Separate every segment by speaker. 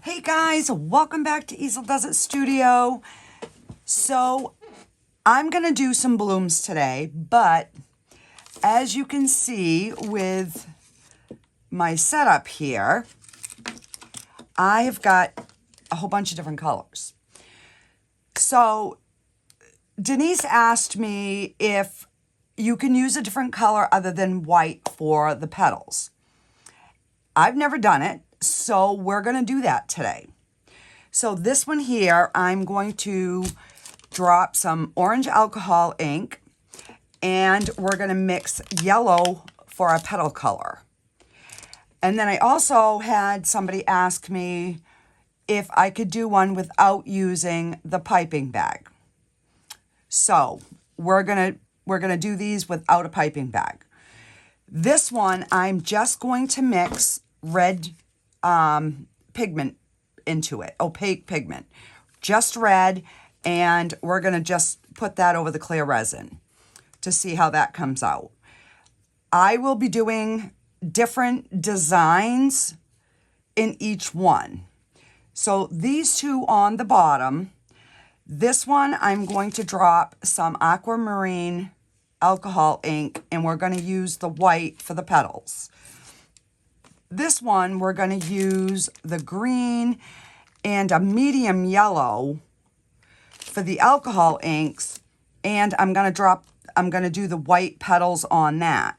Speaker 1: Hey guys, welcome back to Easel Does It Studio. So I'm gonna do some blooms today, but as you can see with my setup here, I have got a whole bunch of different colors. So Denise asked me if you can use a different color other than white for the petals. I've never done it, so we're gonna do that today. So this one here, I'm going to drop some orange alcohol ink, and we're going to mix yellow for our petal color. And then I also had somebody ask me if I could do one without using the piping bag. So we're gonna do these without a piping bag. This one, I'm just going to mix red pigment into it, opaque pigment, just red, and we're going to just put that over the clear resin to see how that comes out. I will be doing different designs in each one. So these two on the bottom, this one I'm going to drop some aquamarine alcohol ink, and we're going to use the white for the petals. This one, we're going to use the green and a medium yellow for the alcohol inks, and I'm going to do the white petals on that.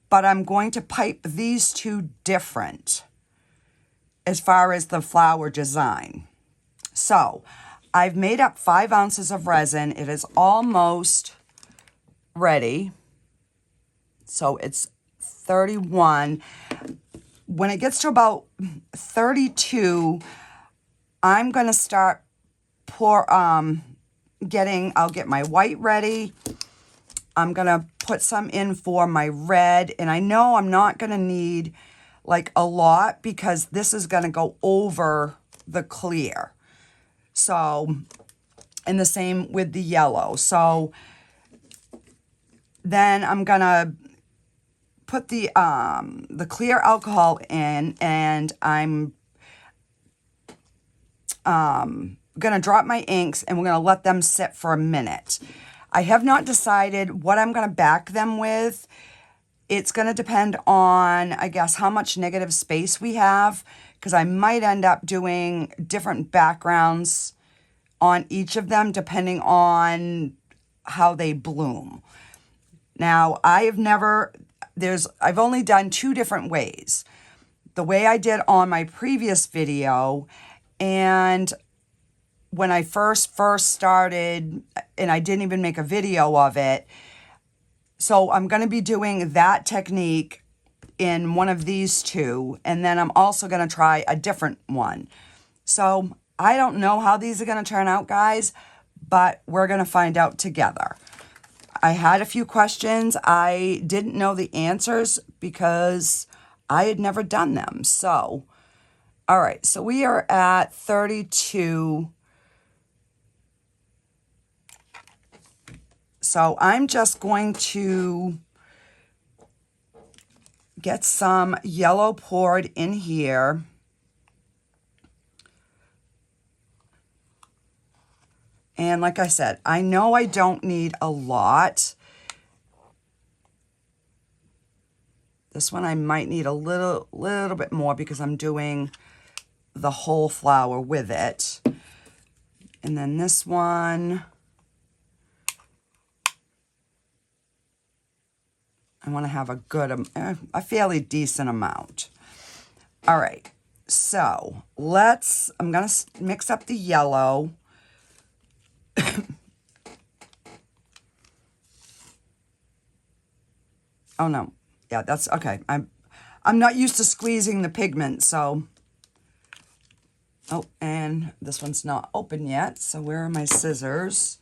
Speaker 1: But I'm going to pipe these two different as far as the flower design. So I've made up 5 ounces of resin. It is almost ready. So it's 31. When it gets to about 32, I'm going to start I'll get my white ready. I'm going to put some in for my red, and I know I'm not going to need like a lot because this is going to go over the clear. So, and the same with the yellow. So then I'm going to put the clear alcohol in, and I'm going to drop my inks, and we're going to let them sit for a minute. I have not decided what I'm going to back them with. It's going to depend on, I guess, how much negative space we have, because I might end up doing different backgrounds on each of them depending on how they bloom. Now, I've only done 2 different ways. The way I did on my previous video, and when I first started, and I didn't even make a video of it. So I'm going to be doing that technique in one of these 2, and then I'm also going to try a different one. So I don't know how these are going to turn out, guys, but we're going to find out together. I had a few questions. I didn't know the answers because I had never done them. So, all right, so we are at 32. So I'm just going to get some yellow poured in here. And like I said, I know I don't need a lot. This one I might need a little bit more because I'm doing the whole flower with it. And then this one, I want to have a fairly decent amount. All right, so I'm going to mix up the yellow. Oh no, yeah, that's okay. I'm not used to squeezing the pigment, so. Oh, and this one's not open yet, so where are my scissors?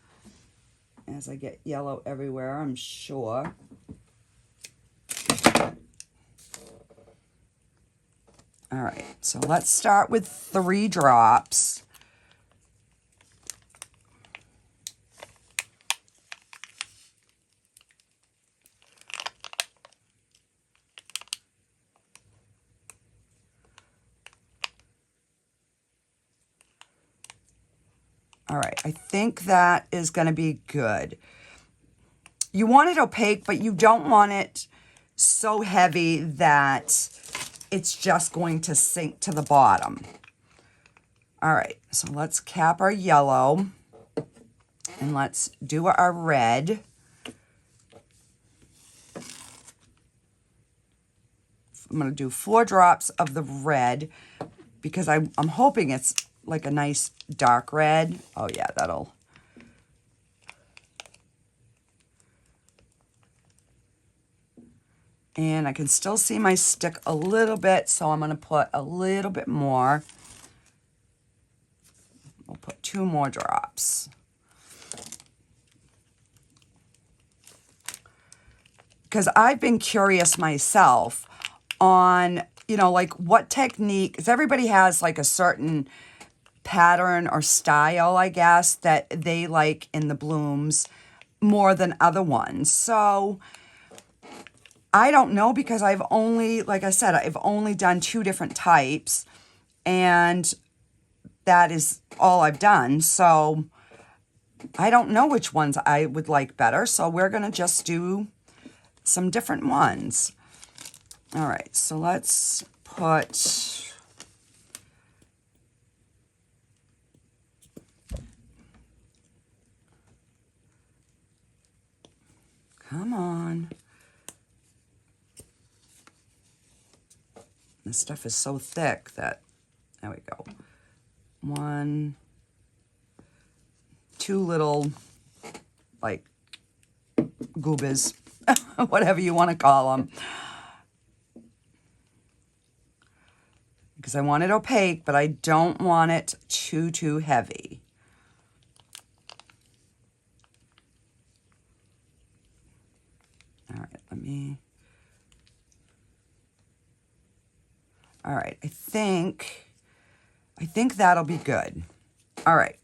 Speaker 1: As I get yellow everywhere, I'm sure. All right, so let's start with 3 drops. All right, I think that is going to be good. You want it opaque, but you don't want it so heavy that it's just going to sink to the bottom. All right, so let's cap our yellow and let's do our red. I'm going to do 4 drops of the red because I'm hoping it's like a nice dark red. Oh yeah, that'll. And I can still see my stick a little bit, so I'm going to put a little bit more. We'll put 2 more drops. Because I've been curious myself on, you know, like what technique, because everybody has like a certain pattern or style, I guess, that they like in the blooms more than other ones. So I don't know, because I've only, like I said, I've only done 2 different types, and that is all I've done. So I don't know which ones I would like better. So we're going to just do some different ones. All right, so let's put, come on. This stuff is so thick that, there we go. 1, 2 little, like, goobas, whatever you want to call them. Because I want it opaque, but I don't want it too heavy. All right, all right, I think that'll be good. All right,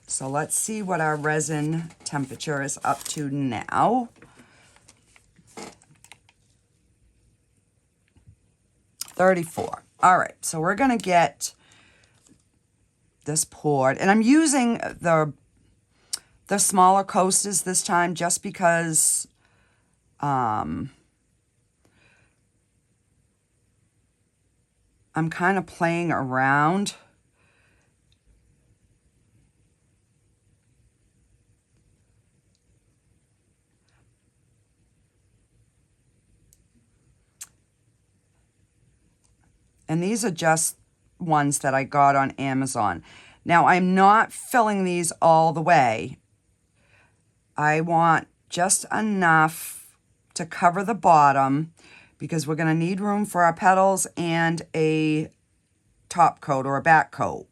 Speaker 1: so let's see what our resin temperature is up to now. 34. All right, so we're gonna get this poured, and I'm using the smaller coasters this time just because I'm kind of playing around. And these are just ones that I got on Amazon. Now, I'm not filling these all the way. I want just enough to cover the bottom because we're going to need room for our petals and a top coat or a back coat.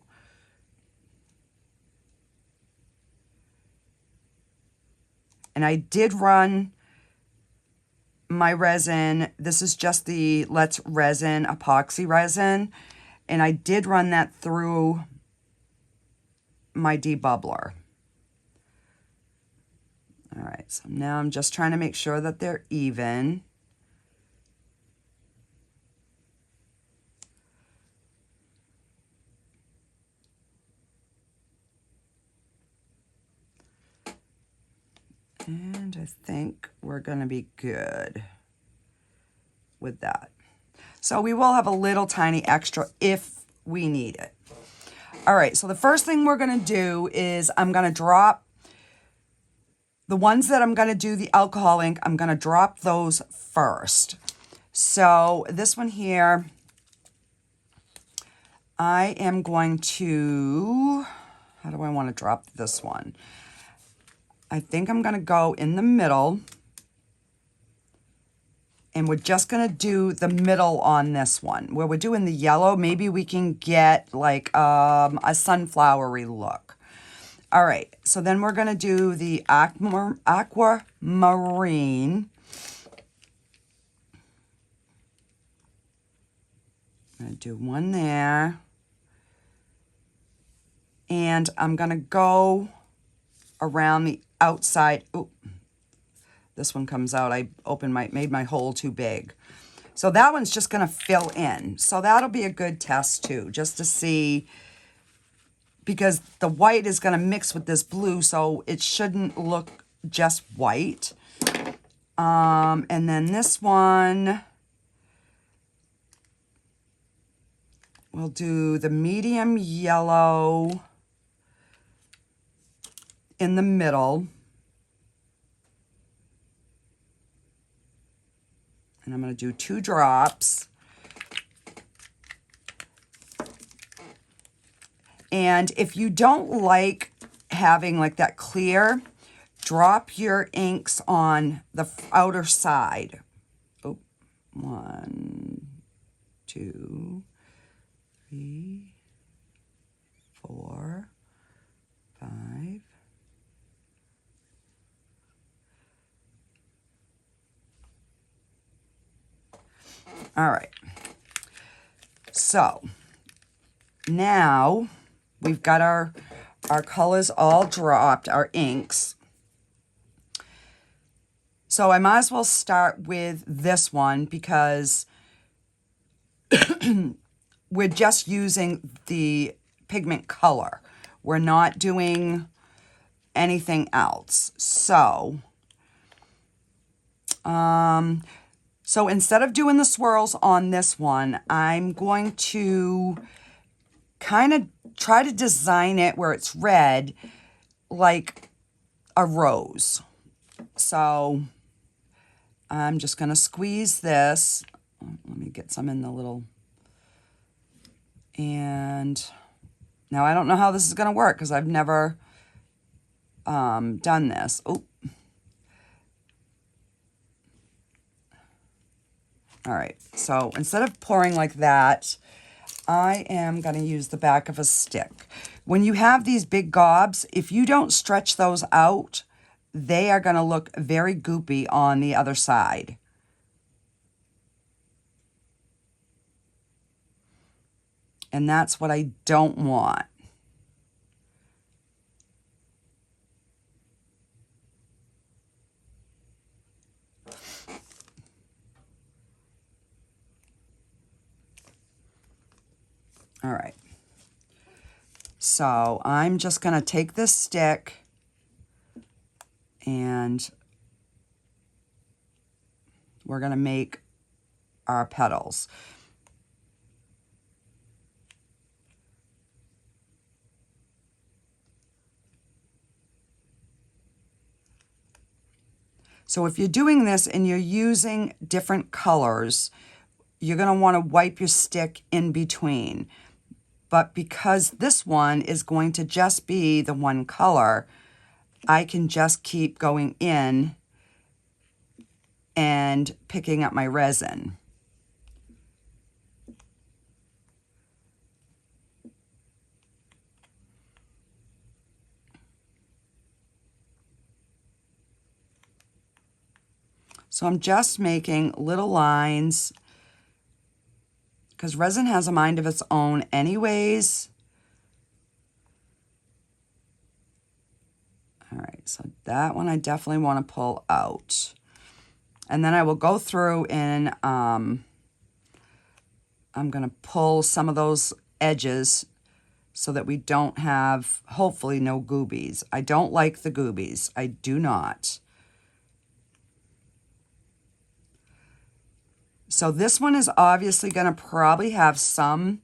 Speaker 1: And I did run my resin. This is just the Let's Resin epoxy resin. And I did run that through my debubbler. All right, so now I'm just trying to make sure that they're even. And I think we're going to be good with that. So we will have a little tiny extra if we need it. All right, so the first thing we're going to do is I'm going to drop the ones that I'm going to do the alcohol ink. I'm going to drop those first. So this one here, I am going to, how do I want to drop this one? I think I'm going to go in the middle. And we're just going to do the middle on this one. Where we're doing the yellow, maybe we can get like a sunflowery look. All right, so then we're going to do the aquamarine. I'm going to do one there. And I'm going to go around the outside. Ooh, this one comes out. I made my hole too big. So that one's just going to fill in. So that'll be a good test too, just to see, because the white is going to mix with this blue, so it shouldn't look just white. And then this one, we'll do the medium yellow in the middle. And I'm going to do 2 drops. And if you don't like having like that clear, drop your inks on the outer side. Oh, 1, 2, 3, 4, 5. All right. So now we've got our colors all dropped, our inks. So I might as well start with this one because we're just using the pigment color. We're not doing anything else. So instead of doing the swirls on this one, I'm going to kind of try to design it where it's red like a rose. So I'm just going to squeeze this. Let me get some in the little... And now I don't know how this is going to work because I've never done this. Oh. All right. So instead of pouring like that, I am going to use the back of a stick. When you have these big gobs, if you don't stretch those out, they are going to look very goopy on the other side. And that's what I don't want. All right. So I'm just going to take this stick and we're going to make our petals. So if you're doing this and you're using different colors, you're going to want to wipe your stick in between. But because this one is going to just be the one color, I can just keep going in and picking up my resin. So I'm just making little lines because resin has a mind of its own anyways. All right, so that one I definitely want to pull out. And then I will go through and I'm going to pull some of those edges so that we don't have, hopefully, no goobies. I don't like the goobies. I do not. So this one is obviously going to probably have some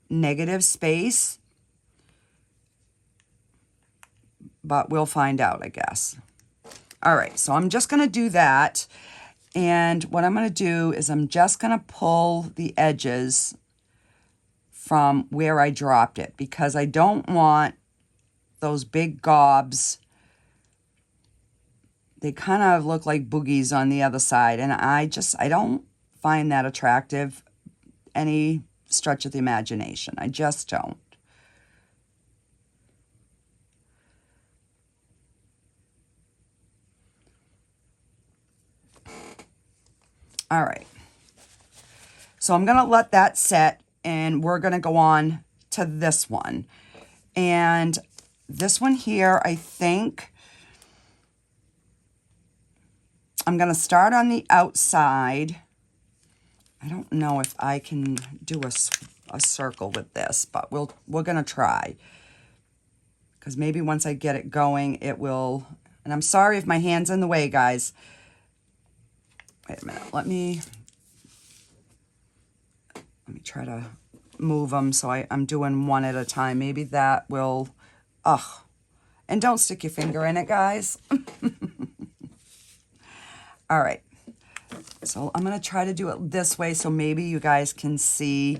Speaker 1: negative space, but we'll find out, I guess. All right, so I'm just going to do that. And what I'm going to do is I'm just going to pull the edges from where I dropped it because I don't want those big gobs. They kind of look like boogies on the other side. And I don't find that attractive any stretch of the imagination. I just don't. All right. So I'm going to let that set and we're going to go on to this one. And this one here, I think I'm going to start on the outside. I don't know if I can do a circle with this, but we're going to try. because maybe once I get it going, it will, and I'm sorry if my hand's in the way, guys. Wait a minute, let me try to move them so I'm doing one at a time. Maybe that will, ugh. And don't stick your finger in it, guys. All right. So I'm going to try to do it this way so maybe you guys can see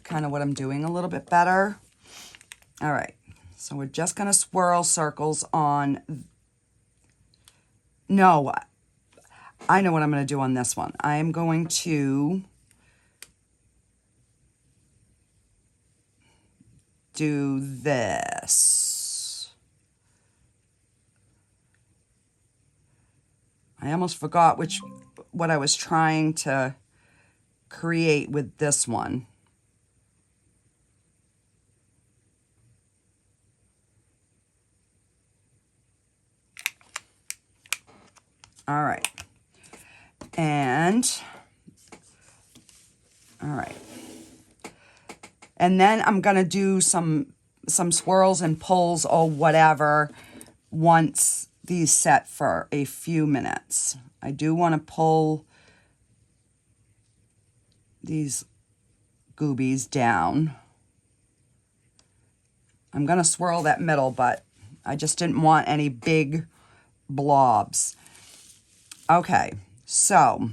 Speaker 1: kind of what I'm doing a little bit better. All right. So we're just going to swirl circles on. No, I know what I'm going to do on this one. I am going to do this. I almost forgot what I was trying to create with this one. All right. And, all right. And then I'm going to do some swirls and pulls or whatever once these set for a few minutes. I do want to pull these goobies down. I'm going to swirl that middle, but I just didn't want any big blobs. Okay, so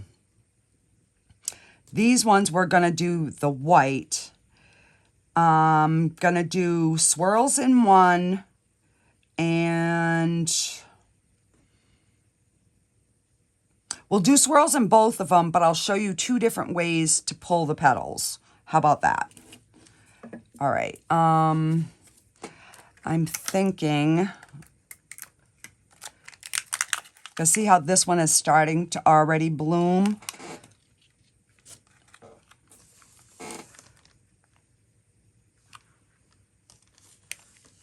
Speaker 1: these ones we're going to do the white. I'm going to do swirls in one and we'll do swirls in both of them, but I'll show you two different ways to pull the petals. How about that? All right. I'm thinking, because see how this one is starting to already bloom?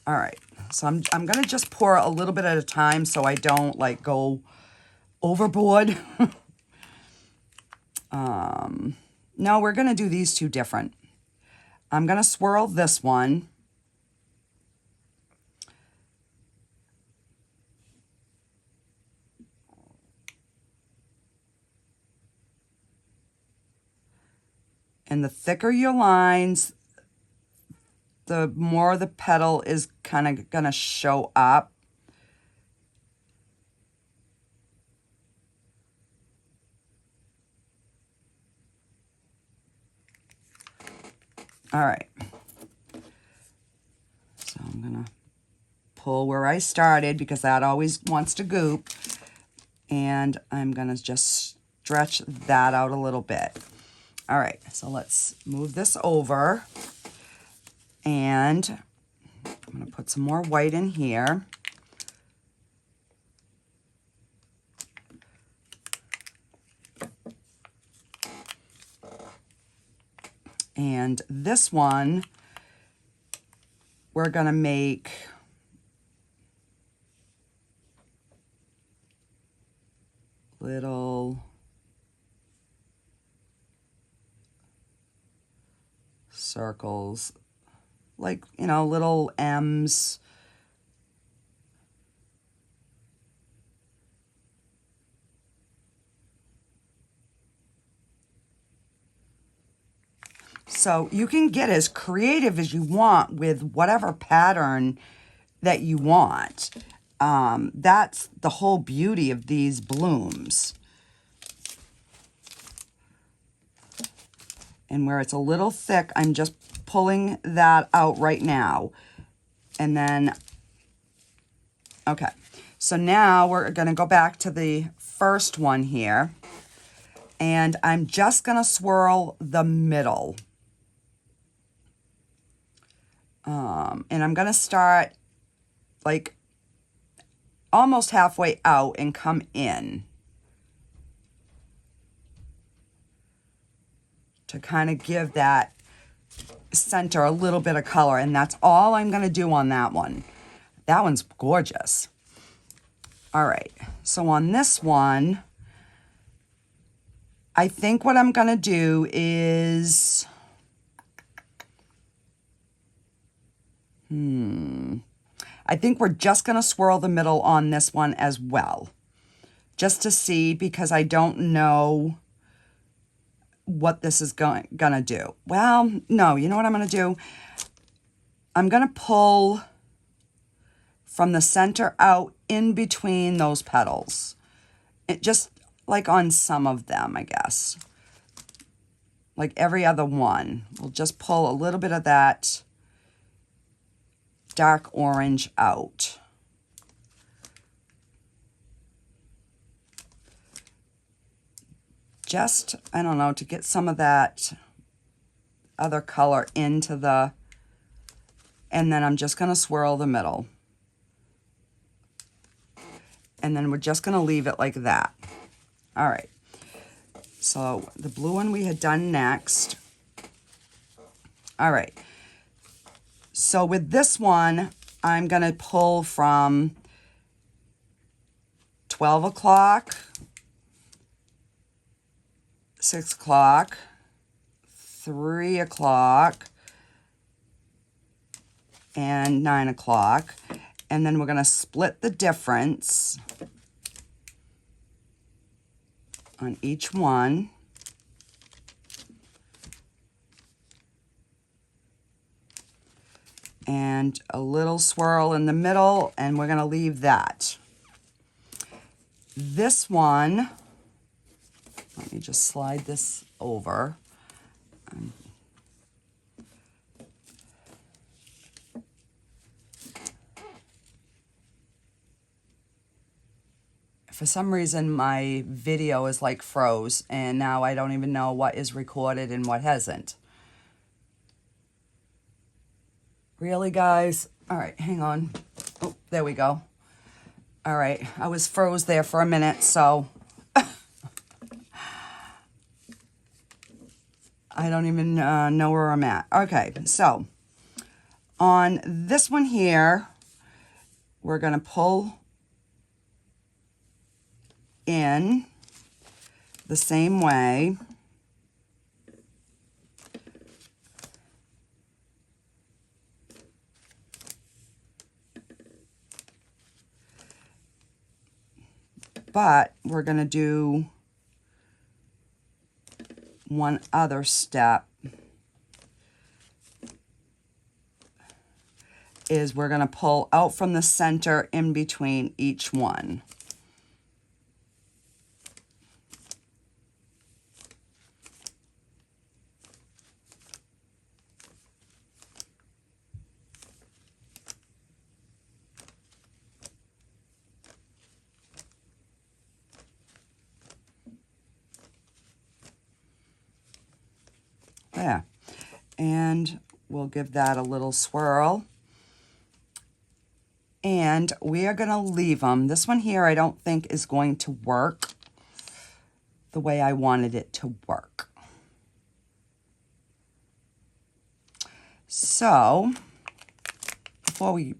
Speaker 1: All right. So I'm going to just pour a little bit at a time so I don't like go overboard. No, we're going to do these two different. I'm going to swirl this one. And the thicker your lines, the more the petal is kind of going to show up. All right. So I'm going to pull where I started because that always wants to goop. And I'm going to just stretch that out a little bit. All right, so let's move this over. And I'm going to put some more white in here. And this one, we're going to make little circles, like, you know, little M's. So you can get as creative as you want with whatever pattern that you want. That's the whole beauty of these blooms. And where it's a little thick, I'm just pulling that out right now. And then, okay. So now we're going to go back to the first one here. And I'm just going to swirl the middle. And I'm going to start like almost halfway out and come in to kind of give that center a little bit of color. And that's all I'm going to do on that one. That one's gorgeous. All right. So on this one, I think what I'm going to do is, I think we're just going to swirl the middle on this one as well, just to see, because I don't know what this is gonna do. Well, no, you know what I'm gonna do? I'm gonna pull from the center out in between those petals. It just like on some of them, I guess. Like every other one. We'll just pull a little bit of that dark orange out. Just, I don't know, to get some of that other color into the, and then I'm just going to swirl the middle. And then we're just going to leave it like that. All right. So the blue one we had done next. All right. So with this one, I'm going to pull from 12 o'clock, 6 o'clock, 3 o'clock, and 9 o'clock. And then we're going to split the difference on each one. And a little swirl in the middle, and we're going to leave that. This one, let me just slide this over. For some reason, my video is like froze, and now I don't even know what is recorded and what hasn't. Really, guys? All right, hang on. Oh, there we go. All right, I was froze there for a minute, so I don't even know where I'm at. Okay, so on this one here, we're going to pull in the same way. But we're going to do one other step, is we're going to pull out from the center in between each one. There. And we'll give that a little swirl. And we are going to leave them. This one here I don't think is going to work the way I wanted it to work. So, before we,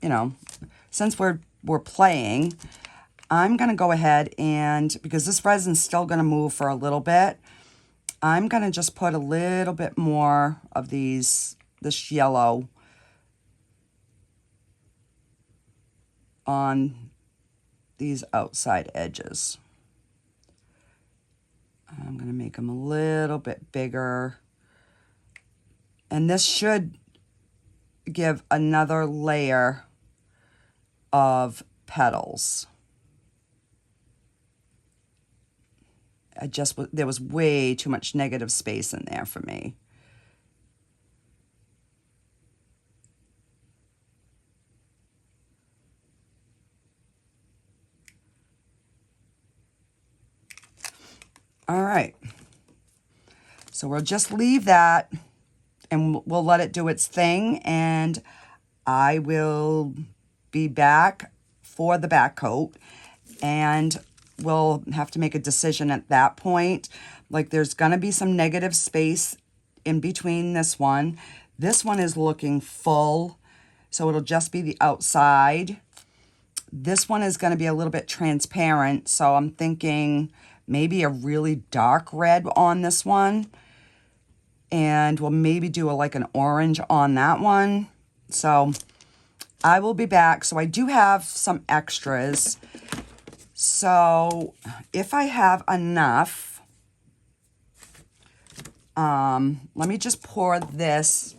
Speaker 1: since we're playing, I'm going to go ahead and, because this resin's still going to move for a little bit, I'm going to just put a little bit more of this yellow on these outside edges. I'm going to make them a little bit bigger. And this should give another layer of petals. There was way too much negative space in there for me. All right. So we'll just leave that and we'll let it do its thing, and I will be back for the back coat, and we'll have to make a decision at that point. Like, there's going to be some negative space in between this one. This one is looking full, so it'll just be the outside. This one is going to be a little bit transparent, so I'm thinking maybe a really dark red on this one. And we'll maybe do like an orange on that one. So I will be back. So I do have some extras. So if I have enough, let me just pour this.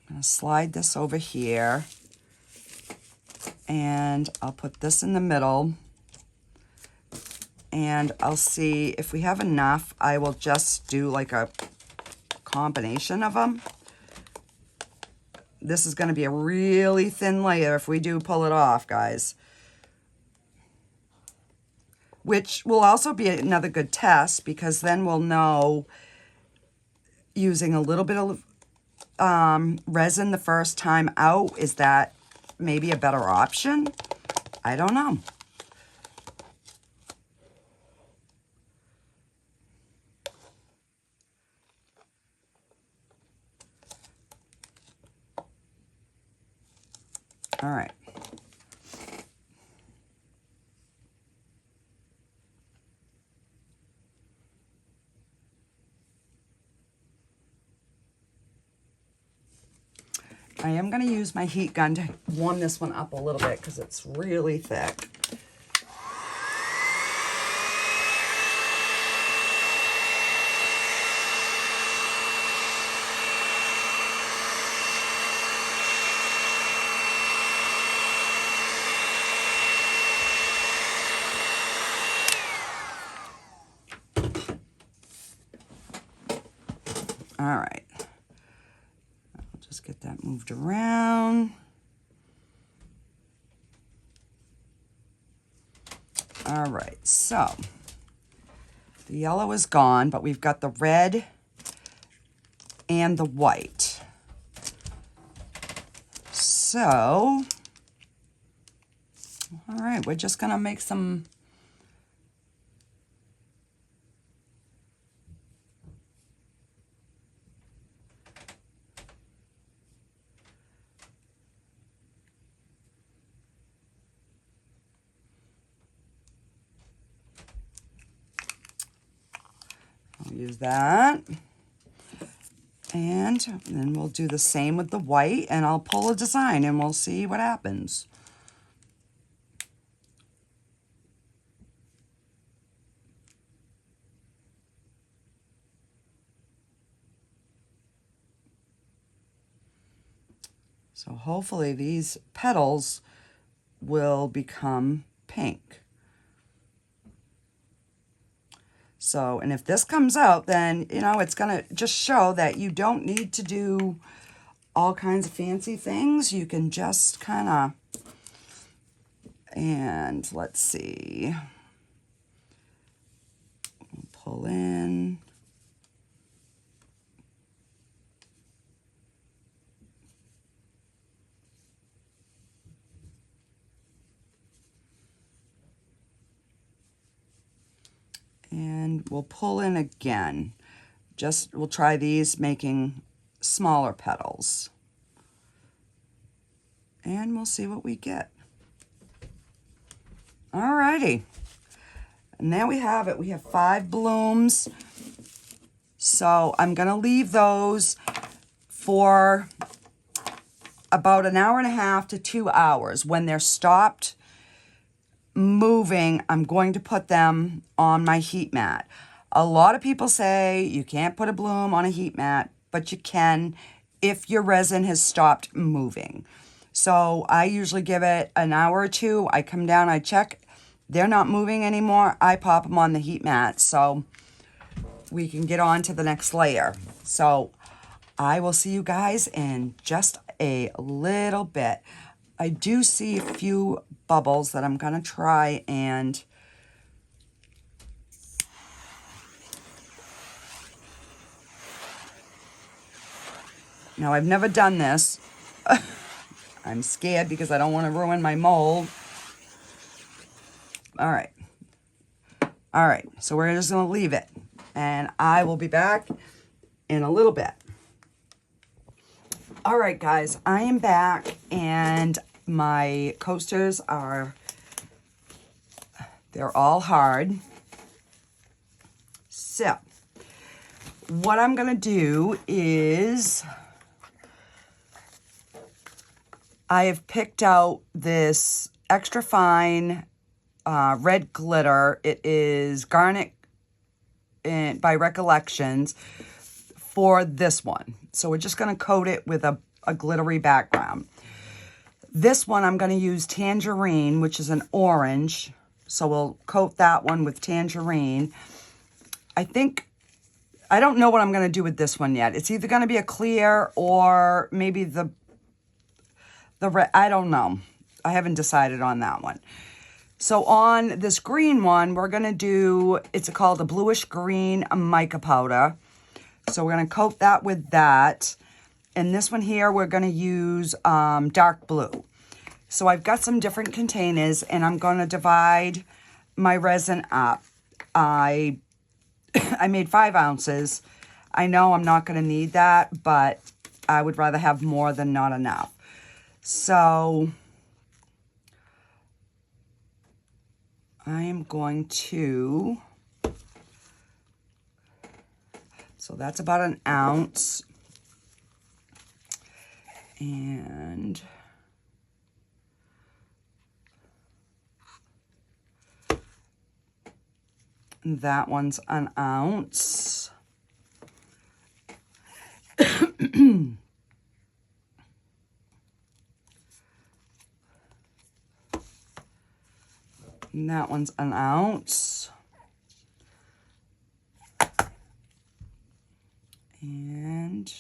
Speaker 1: I'm going to slide this over here. And I'll put this in the middle. And I'll see if we have enough. I will just do like a combination of them. This is going to be a really thin layer if we do pull it off, guys. Which will also be another good test, because then we'll know using a little bit of resin the first time out, is that maybe a better option? I don't know. All right. I am going to use my heat gun to warm this one up a little bit because it's really thick. All right. I'll just get that moved around. All right, so the yellow is gone, but we've got the red and the white. So, all right, we're just gonna make some use that. And then we'll do the same with the white, and I'll pull a design and we'll see what happens. So hopefully these petals will become pink. So, and if this comes out, then, you know, it's going to just show that you don't need to do all kinds of fancy things. You can just kind of, and let's see, pull in. And we'll pull in again. Just, we'll try these making smaller petals. And we'll see what we get. Alrighty. And there we have it. We have 5 blooms. So I'm going to leave those for about an hour and a half to 2 hours. When they're stopped moving, I'm going to put them on my heat mat. A lot of people say you can't put a bloom on a heat mat, but you can if your resin has stopped moving. So I usually give it an hour or 2. I come down, I check. They're not moving anymore. I pop them on the heat mat so we can get on to the next layer. So I will see you guys in just a little bit. I do see a few bubbles that I'm going to try and now I've never done this. I'm scared because I don't want to ruin my mold. All right. All right, so we're just going to leave it, and I will be back in a little bit. All right, guys, I am back, and my coasters are, they're all hard. So what I'm going to do is I have picked out this extra fine red glitter. It is Garnet by Recollections for this one. So we're just going to coat it with a glittery background. This one I'm going to use Tangerine, which is an orange. So we'll coat that one with Tangerine. I don't know what I'm going to do with this one yet. It's either going to be a clear or maybe the red. I don't know. I haven't decided on that one. So on this green one, we're going to do, it's called a bluish green mica powder. So we're going to coat that with that. And this one here, we're going to use dark blue. So I've got some different containers, and I'm going to divide my resin up. I made 5 ounces. I know I'm not going to need that, but I would rather have more than not enough. So I am going to, so that's about an ounce. And that one's an ounce. And that one's an ounce. And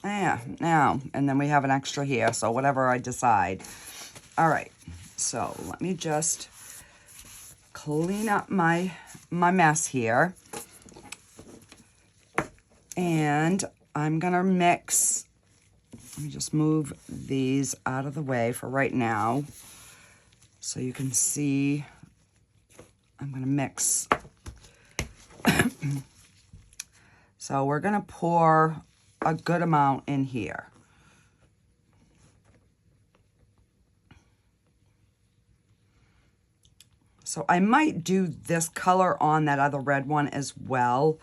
Speaker 1: yeah, now, and then we have an extra here, so whatever I decide. All right, so let me just clean up my mess here. And I'm gonna mix, let me just move these out of the way for right now so you can see. I'm gonna mix. So we're gonna pour a good amount in here. So I might do this color on that other red one as well.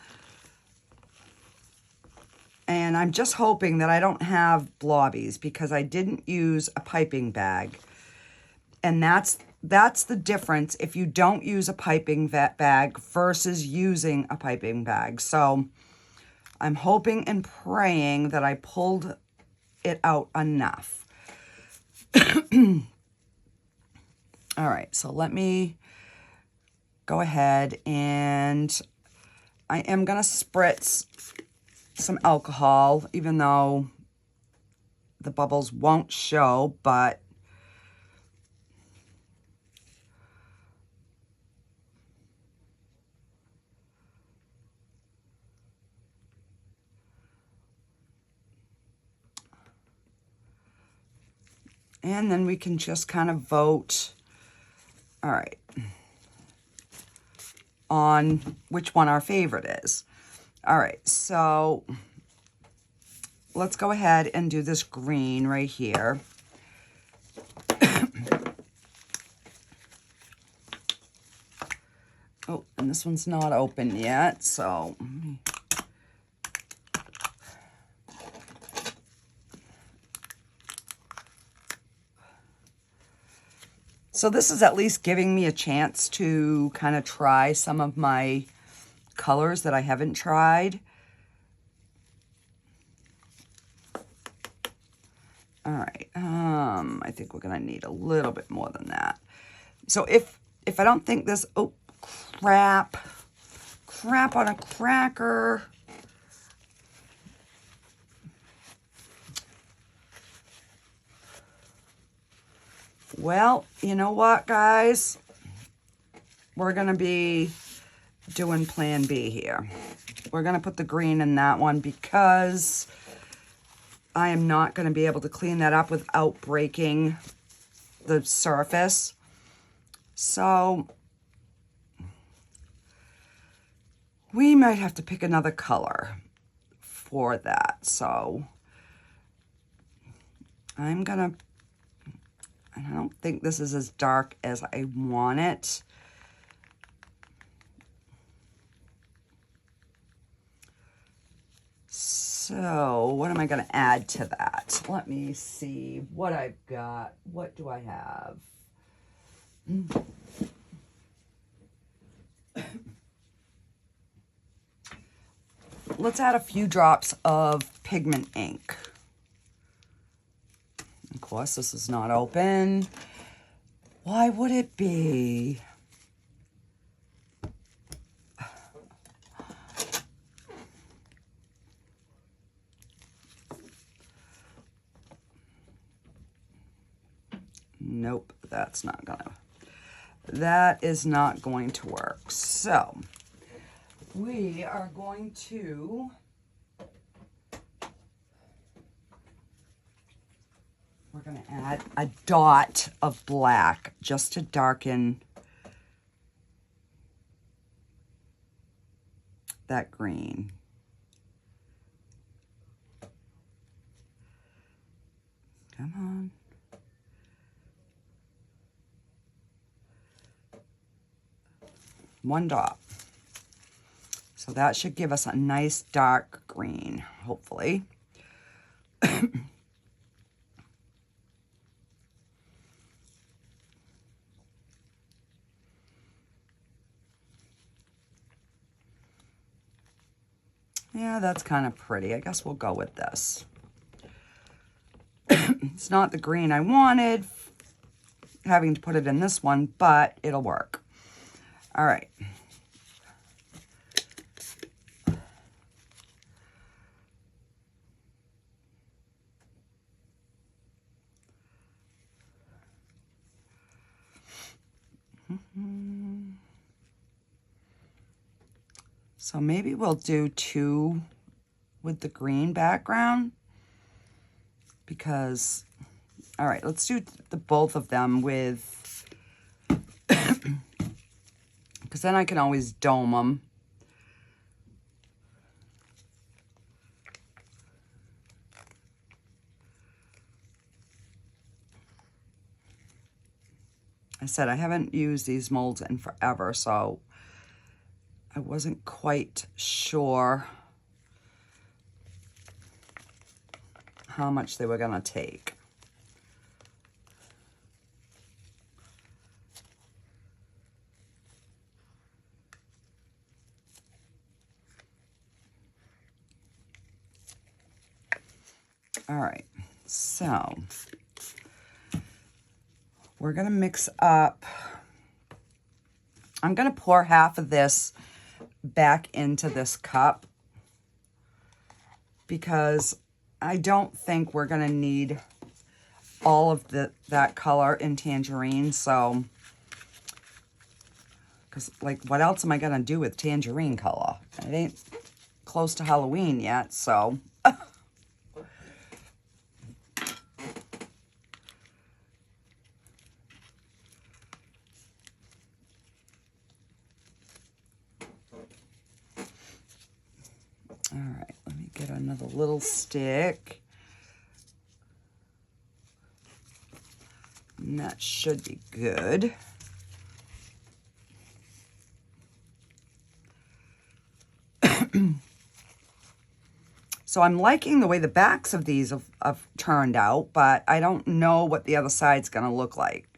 Speaker 1: And I'm just hoping that I don't have blobbies because I didn't use a piping bag. And that's the difference if you don't use a piping bag versus using a piping bag. So I'm hoping and praying that I pulled it out enough. All right, so let me go ahead and I am going to spritz some alcohol, even though the bubbles won't show, but and then we can just kind of vote, all right, on which one our favorite is. All right, so let's go ahead and do this green right here. Oh, and this one's not open yet, so so this is at least giving me a chance to kind of try some of my colors that I haven't tried. All right, I think we're gonna need a little bit more than that. So if I don't think this, oh, crap on a cracker. Well, you know what, guys? We're going to be doing plan B here. We're going to put the green in that one because I am not going to be able to clean that up without breaking the surface. So we might have to pick another color for that. So I'm going to And I don't think this is as dark as I want it. So what am I going to add to that? Let me see what I've got. What do I have? Let's add a few drops of pigment ink. Of course, this is not open. Why would it be? Nope, that is not going to work. So we are going to add a dot of black just to darken that green. Come on. One dot. So that should give us a nice dark green, hopefully. Yeah, that's kind of pretty. I guess we'll go with this. It's not the green I wanted, having to put it in this one, but it'll work. All right. So maybe we'll do 2 with the green background because, all right, let's do both of them with, because then I can always dome them. I said I haven't used these molds in forever, so I wasn't quite sure how much they were gonna take. All right, so we're gonna mix up. I'm gonna pour half of this back into this cup because I don't think we're gonna need all of that color in tangerine. So, because like, what else am I gonna do with tangerine color? It ain't close to Halloween yet, so. All right, let me get another little stick. And that should be good. So I'm liking the way the backs of these have turned out, but I don't know what the other side's gonna look like.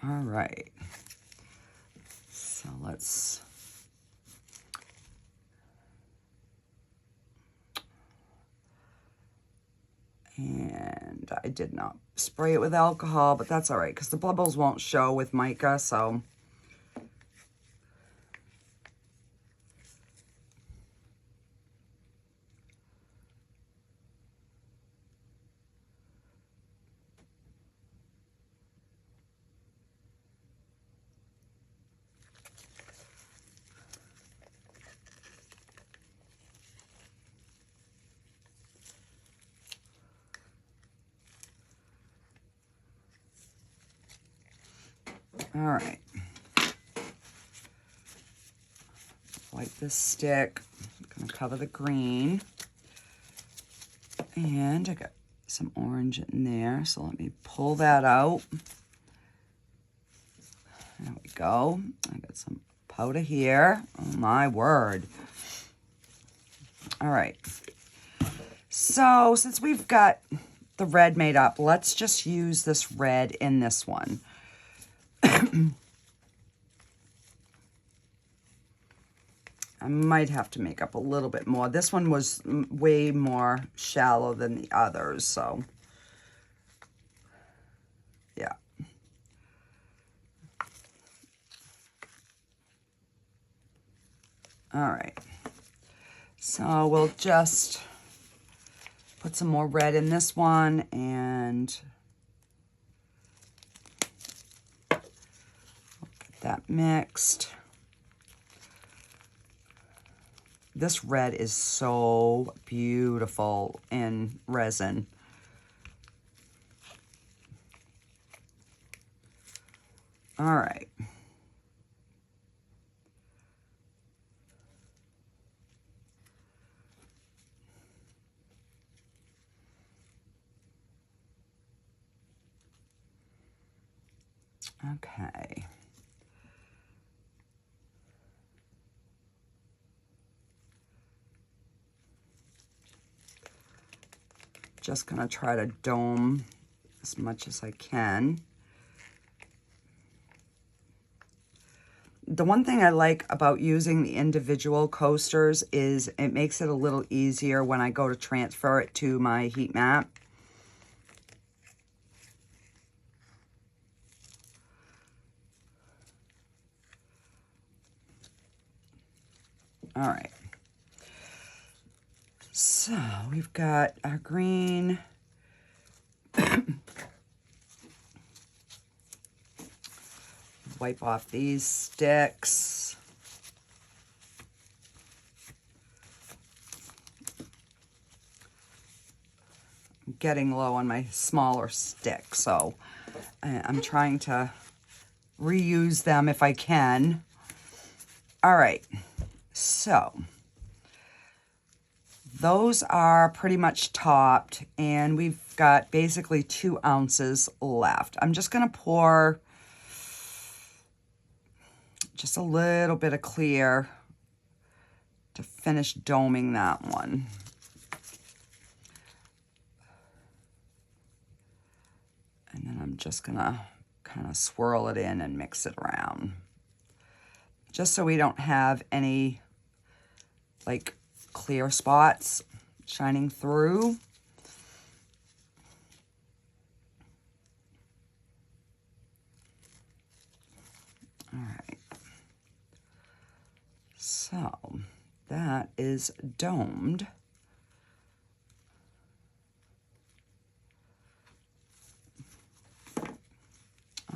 Speaker 1: All right, so let's, and I did not spray it with alcohol, but that's all right because the bubbles won't show with mica, so. All right. Wipe this stick. I'm gonna cover the green. And I got some orange in there, so let me pull that out. There we go. I got some powder here. Oh my word. All right. So since we've got the red made up, let's just use this red in this one. I might have to make up a little bit more. This one was way more shallow than the others, so yeah. All right. So we'll just put some more red in this one and get that mixed. This red is so beautiful in resin. All right. Okay. Just gonna try to dome as much as I can. The one thing I like about using the individual coasters is it makes it a little easier when I go to transfer it to my heat mat. All right. So we've got our green. Wipe off these sticks. I'm getting low on my smaller stick, so I'm trying to reuse them if I can. All right, so those are pretty much topped, and we've got basically 2 ounces left. I'm just gonna pour just a little bit of clear to finish doming that one. And then I'm just gonna kind of swirl it in and mix it around. Just so we don't have any like clear spots shining through. All right. So that is domed.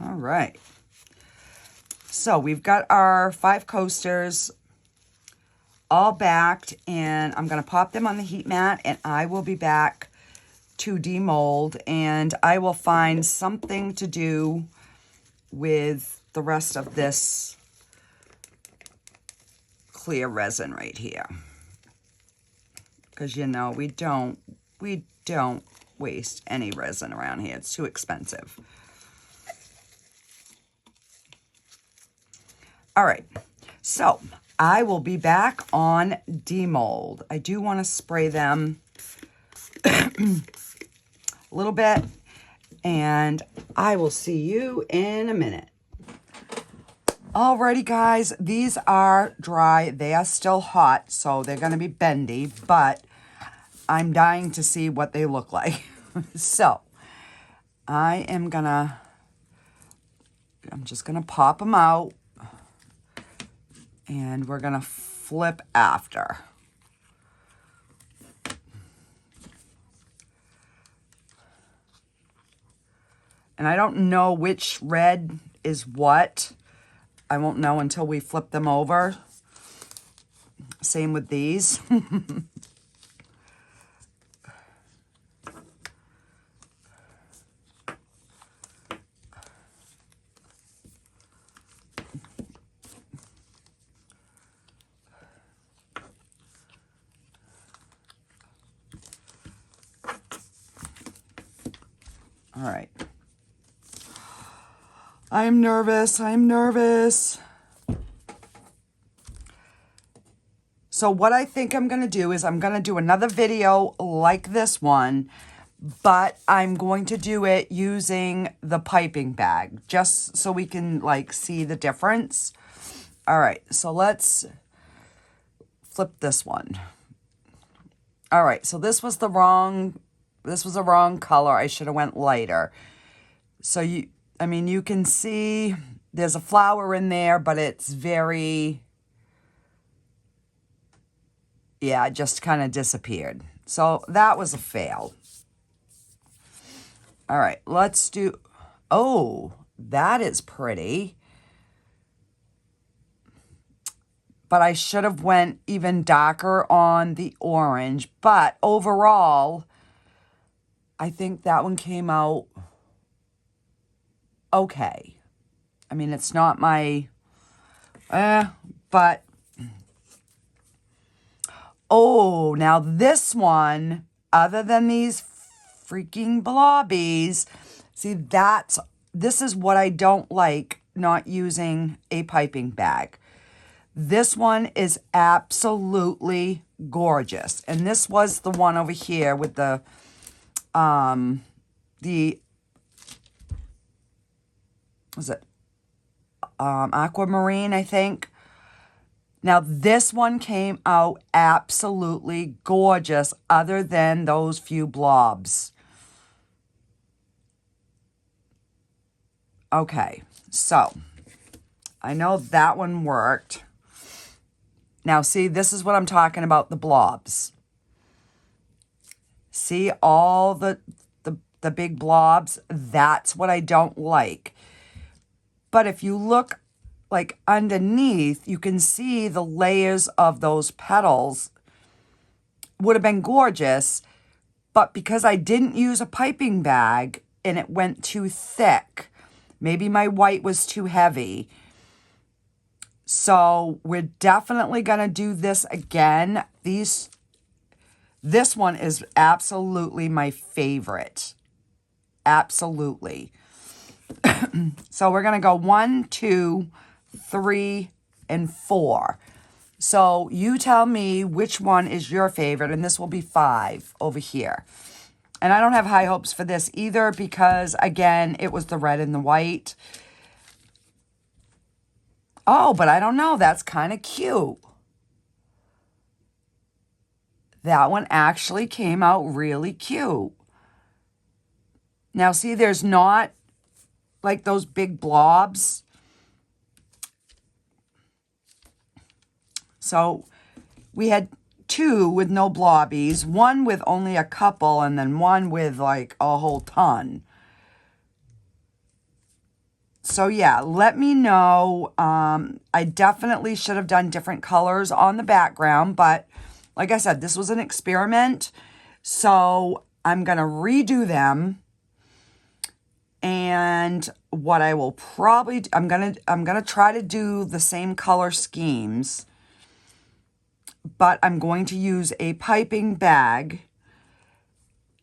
Speaker 1: All right. So we've got our 5 coasters all backed, and I'm going to pop them on the heat mat, and I will be back to demold, and I will find something to do with the rest of this clear resin right here. Because, you know, we don't waste any resin around here. It's too expensive. All right, so I will be back on demold. I do want to spray them a little bit, and I will see you in a minute. Alrighty, guys, these are dry. They are still hot, so they're going to be bendy, but I'm dying to see what they look like. So I'm just going to pop them out, and we're going to flip after. And I don't know which red is what. I won't know until we flip them over. Same with these. All right. I'm nervous. I'm nervous. So what I think I'm going to do is I'm going to do another video like this one, but I'm going to do it using the piping bag just so we can like see the difference. All right, so let's flip this one. All right, so this was a wrong color. I should have went lighter. So you can see there's a flower in there, but it's very, yeah, it just kind of disappeared. So that was a fail. All right, let's do, oh, that is pretty. But I should have went even darker on the orange. But overall, I think that one came out okay. I mean, it's not my, but, oh, now this one, other than these freaking blobbies, see, this is what I don't like not using a piping bag. This one is absolutely gorgeous. And this was the one over here with the was it aquamarine, I think. Now, this one came out absolutely gorgeous other than those few blobs. Okay, so I know that one worked. Now, see, this is what I'm talking about, the blobs. See all the big blobs? That's what I don't like. But if you look like underneath, you can see the layers of those petals. Would have been gorgeous, but because I didn't use a piping bag and it went too thick, maybe my white was too heavy. So we're definitely going to do this again. This one is absolutely my favorite. Absolutely. So we're going to go 1, 2, 3, and 4. So you tell me which one is your favorite, and this will be 5 over here. And I don't have high hopes for this either because, again, it was the red and the white. Oh, but I don't know. That's kind of cute. That one actually came out really cute. Now, see, there's not like those big blobs. So we had 2 with no blobbies, 1 with only a couple, and then 1 with like a whole ton. So yeah, let me know. I definitely should have done different colors on the background, but like I said, this was an experiment. So I'm going to redo them. And what I will probably, I'm going to try to do the same color schemes, but I'm going to use a piping bag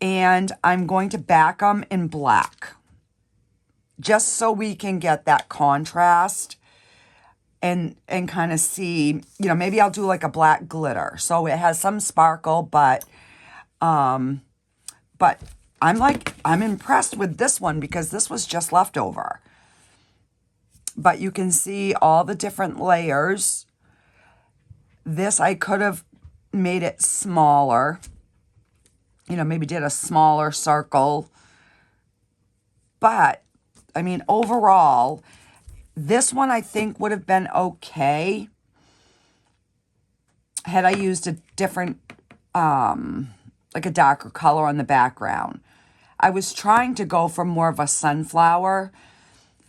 Speaker 1: and I'm going to back them in black. Just so we can get that contrast and kind of see, maybe I'll do like a black glitter. So it has some sparkle, but I'm impressed with this one because this was just leftover. But you can see all the different layers. This, I could have made it smaller, maybe did a smaller circle. But I mean, overall, this one I think would have been okay had I used a different, like a darker color on the background. I was trying to go for more of a sunflower.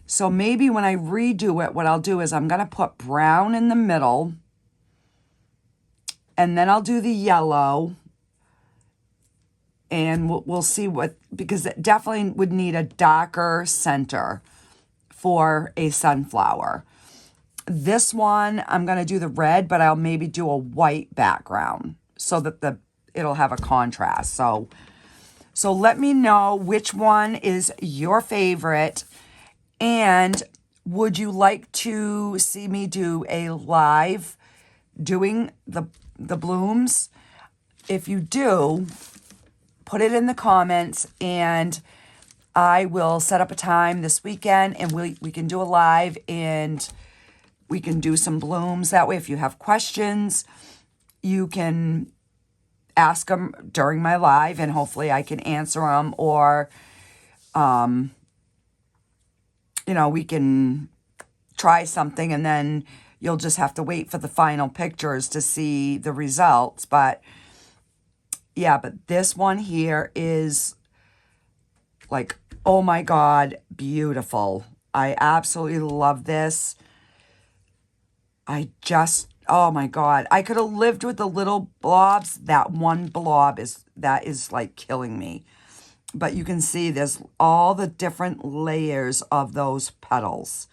Speaker 1: So maybe when I redo it, what I'll do is I'm going to put brown in the middle. And then I'll do the yellow. And we'll see because it definitely would need a darker center for a sunflower. This one, I'm going to do the red, but I'll maybe do a white background so that it'll have a contrast. So So let me know which one is your favorite, and would you like to see me do a live doing the blooms? If you do, put it in the comments, and I will set up a time this weekend, and we can do a live, and we can do some blooms. That way, if you have questions, you can ask them during my live, and hopefully I can answer them, or, you know, we can try something, and then you'll just have to wait for the final pictures to see the results. But yeah, but this one here is like, oh my God, beautiful. I absolutely love this. Oh my God, I could have lived with the little blobs. That one blob is like killing me. But you can see there's all the different layers of those petals.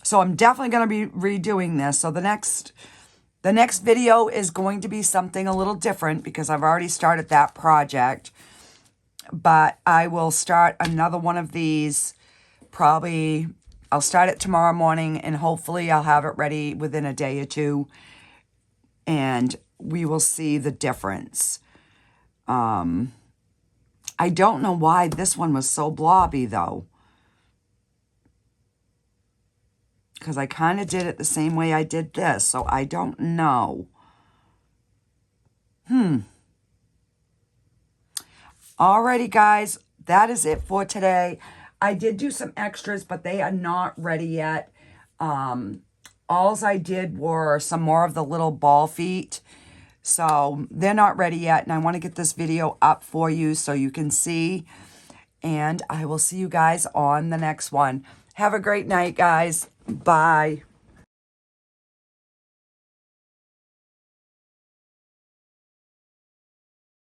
Speaker 1: So I'm definitely going to be redoing this. So the next video is going to be something a little different, because I've already started that project. But I will start another one of these probably. I'll start it tomorrow morning, and hopefully I'll have it ready within a day or two, and we will see the difference. I don't know why this one was so blobby, though, because I kind of did it the same way I did this, so I don't know. Alrighty, guys, that is it for today. I did do some extras, but they are not ready yet. Alls I did were some more of the little ball feet. So they're not ready yet, and I want to get this video up for you so you can see. And I will see you guys on the next one. Have a great night, guys. Bye.